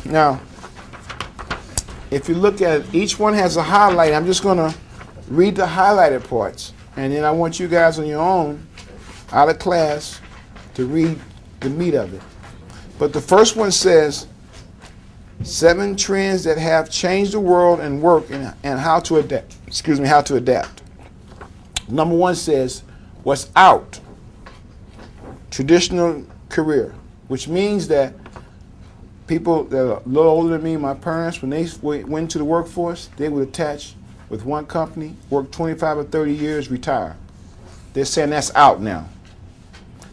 Now, if you look at it, each one has a highlight. I'm just going to read the highlighted parts, and then I want you guys on your own, out of class, to read the meat of it. But the first one says, 7 trends that have changed the world and work and how to adapt. Excuse me, how to adapt. Number 1 says, what's out? Traditional career, which means that people that are a little older than me, my parents, when they went to the workforce, they would attach with one company, work 25 or 30 years, retire. They're saying that's out now.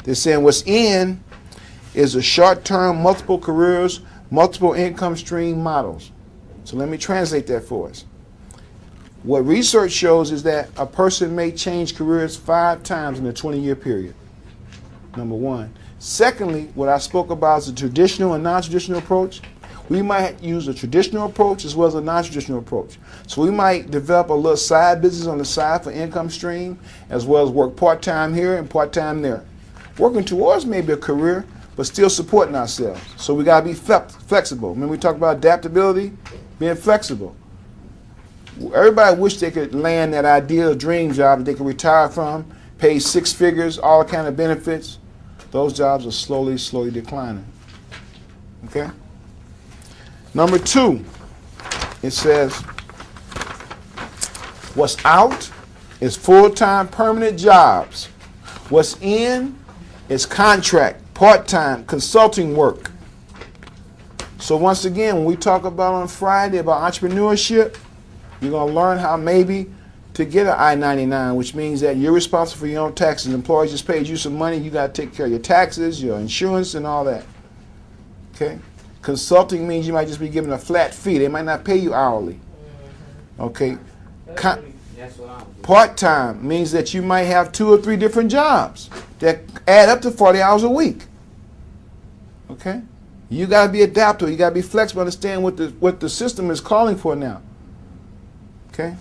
They're saying what's in is a short-term, multiple careers, multiple income stream models. So let me translate that for us. What research shows is that a person may change careers 5 times in a 20-year period. Number 1. Secondly, what I spoke about is a traditional and non-traditional approach. We might use a traditional approach as well as a non-traditional approach. So we might develop a little side business on the side for income stream, as well as work part-time here and part-time there. Working towards maybe a career, but still supporting ourselves. So we got to be flexible. Remember we talked about adaptability, being flexible. Everybody wish they could land that ideal dream job that they could retire from, pay 6 figures, all kind of benefits. Those jobs are slowly declining. Okay? Number 2, it says, what's out is full-time permanent jobs. What's in is contract, part-time, consulting work. So once again, when we talk about on Friday about entrepreneurship, you're going to learn how maybe to get an I-99, which means that you're responsible for your own taxes. Employers just paid you some money. You got to take care of your taxes, your insurance, and all that. Okay? Consulting means you might just be given a flat fee. They might not pay you hourly. Okay? Part-time means that you might have 2 or 3 different jobs that add up to 40 hours a week. Okay? You got to be adaptable. You got to be flexible. Understand what the system is calling for now. Okay?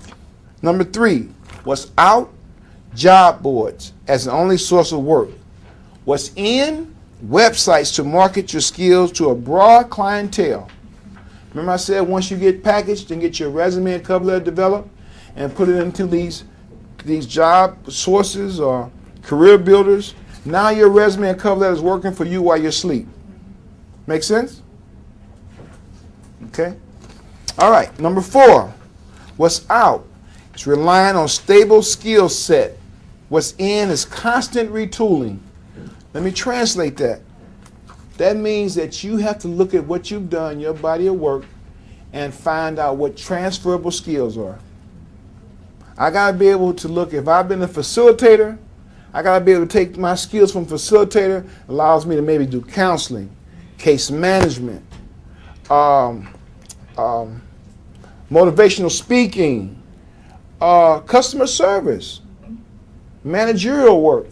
Number 3, what's out? Job boards as the only source of work. What's in? Websites to market your skills to a broad clientele. Remember I said once you get packaged and get your resume and cover letter developed and put it into these job sources or career builders, now your resume and cover letter is working for you while you're asleep. Make sense? Okay? All right, number 4, what's out? It's relying on stable skill set. What's in is constant retooling. Let me translate that. That means that you have to look at what you've done, your body of work, and find out what transferable skills are. I got to be able to look, if I've been a facilitator, I got to be able to take my skills from facilitator, allows me to maybe do counseling, case management, motivational speaking, customer service, managerial work.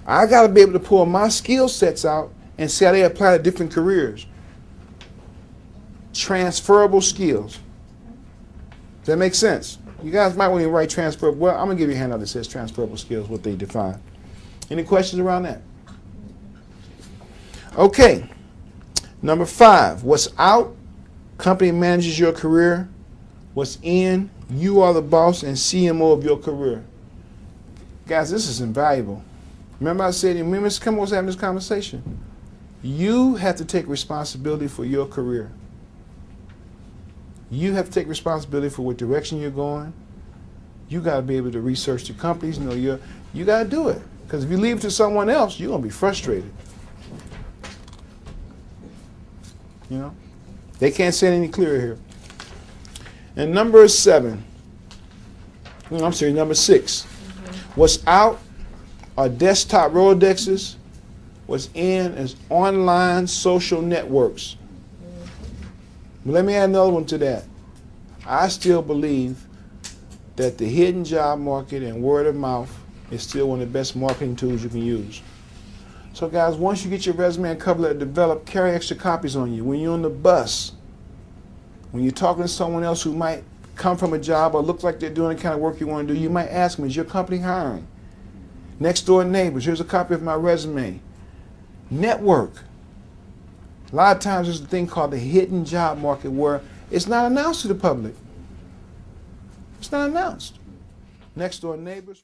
I got to be able to pull my skill sets out and see how they apply to different careers. Transferable skills. Does that make sense? You guys might want to write transferable. Well, I'm going to give you a handout that says transferable skills, what they define. Any questions around that? Okay. Number 5, what's out? Company manages your career. What's in? You are the boss and CMO of your career. Guys, this is invaluable. Remember I said, remember come on, having this conversation. You have to take responsibility for your career. You have to take responsibility for what direction you're going. You got to be able to research the companies. You got to do it. Because if you leave it to someone else, you're going to be frustrated. You know? They can't say it any clearer here. And number 7. I'm sorry, number 6. What's out are desktop Rolodexes. What's in is online social networks. But let me add another one to that. I still believe that the hidden job market and word of mouth is still one of the best marketing tools you can use. So guys, once you get your resume and cover letter developed, carry extra copies on you. When you're on the bus, when you're talking to someone else who might come from a job or look like they're doing the kind of work you want to do, you might ask them, is your company hiring? Next door neighbors, here's a copy of my resume. Network. A lot of times there's a thing called the hidden job market where it's not announced to the public. It's not announced. Next door neighbors.